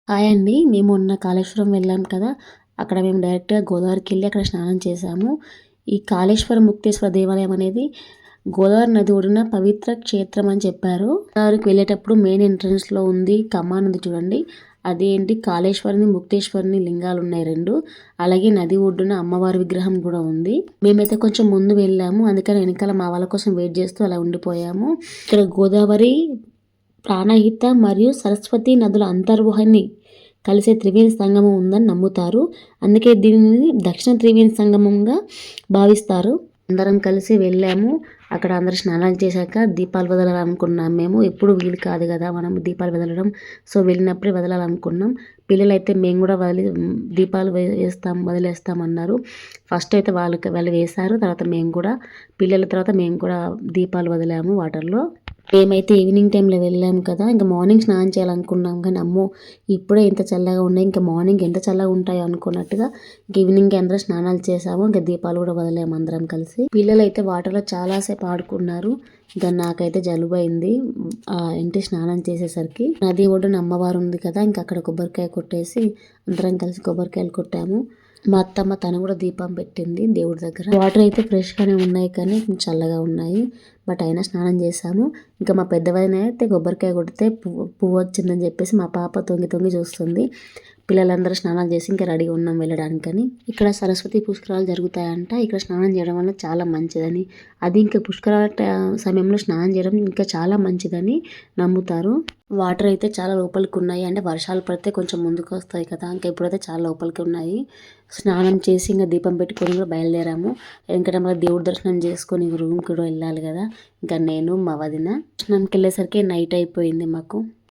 Hi అండి. మేము మొన్న కాళేశ్వరం వెళ్ళాం కదా! అక్కడ మేము డైరెక్ట్‌గా గోదావరికెళ్ళి అక్కడ స్నానం చేశాము. ఈ కాళేశ్వర ముక్తేశ్వర దేవాలయం అనేది గోదావరి నది ఒడిన పవిత్ర క్షేత్రం అని చెప్పారు. గోదావరికి వెళ్ళేటప్పుడు మెయిన్ ఎంట్రన్స్‌లో ఉంది కమాన్ ఉంది చూడండి. అదేంటి కాళేశ్వరిని, ముక్తేశ్వరిని లింగాలున్నాయి 2. అలాగే నది ఒడ్డున అమ్మవారి విగ్రహం కూడా ఉంది. మేమైతే కొంచెం ముందు వెళ్ళాము. అందుకని వెనకాల మా వాళ్ళ కోసం వెయిట్ చేస్తూ అలా ఉండిపోయాము. ఇక్కడ గోదావరి, ప్రాణహిత మరియు సరస్వతి నదుల అంతర్వాహిని కలిసే త్రివేణి సంగమం ఉందని నమ్ముతారు. అందుకే దీనిని దక్షిణ త్రివేణి సంగమంగా భావిస్తారు. అందరం కలిసి వెళ్ళాము. అక్కడ అందరూ స్నానాలు చేశాక దీపాలు వదలాలనుకున్నాం మేము. ఎప్పుడు వీలు కాదు కదా మనం దీపాలు వదలడం. సో వెళ్ళినప్పుడే వదలాలనుకున్నాం. పిల్లలైతే మేము కూడా దీపాలు వదిలేస్తామన్నారు. ఫస్ట్ అయితే వాళ్ళు వేశారు. తర్వాత మేము కూడా పిల్లల తర్వాత మేము కూడా దీపాలు వదిలాము వాటర్లో. మేమైతే ఈవినింగ్ టైంలో వెళ్ళాము కదా! ఇంక మార్నింగ్ స్నానం చేయాలనుకున్నాం కానీ అమ్మో! ఇప్పుడే ఇంత చల్లగా ఉన్నాయి. ఇంకా మార్నింగ్ ఎంత చల్లగా ఉంటాయో అనుకున్నట్టుగా ఇంక ఈవినింగ్‌కి అందరూ స్నానాలు చేసాము. ఇంక దీపాలు కూడా వదిలాము అందరం కలిసి. పిల్లలైతే వాటర్‌లో చాలా సేపు ఆడుకున్నారు. ఇంకా నాకైతే జలుబయింది. స్నానం చేసేసరికి. నది ఒడ్డున అమ్మవారు ఉంది కదా! ఇంక అక్కడ కొబ్బరికాయ కొట్టేసి అందరం కలిసి కొబ్బరికాయలు కొట్టాము. మా అత్తమ్మ తను కూడా దీపం పెట్టింది దేవుడి దగ్గర. వాటర్ అయితే ఫ్రెష్‌గానే ఉన్నాయి కానీ కొంచెం చల్లగా ఉన్నాయి. బట్ అయినా స్నానం చేశాము. ఇంకా మా పెద్దవదిన అయితే కొబ్బరికాయ కొడితే పువ్వు వచ్చిందని చెప్పేసి మా పాప తొంగి తొంగి చూస్తుంది. పిల్లలందరూ స్నానాలు చేసి ఇంకా రెడీగా ఉన్నాం వెళ్ళడానికని. ఇక్కడ సరస్వతి పుష్కరాలు జరుగుతాయంట. ఇక్కడ స్నానం చేయడం వల్ల చాలా మంచిదని, అది ఇంకా పుష్కరాల సమయంలో స్నానం చేయడం ఇంకా చాలా మంచిదని నమ్ముతారు. వాటర్ అయితే చాలా లోపలికి ఉన్నాయి. అంటే వర్షాలు పడితే కొంచెం ముందుకు వస్తాయి కదా! ఇంకా ఇప్పుడైతే చాలా లోపలికి ఉన్నాయి. స్నానం చేసి ఇంకా దీపం పెట్టుకొని కూడా బయలుదేరాము. ఎందుకంటే మళ్ళీ దేవుడి దర్శనం చేసుకొని రూమ్కి కూడా వెళ్ళాలి కదా! ఇంకా నేను మా వదిన దర్శనంకి వెళ్ళేసరికి నైట్ అయిపోయింది మాకు.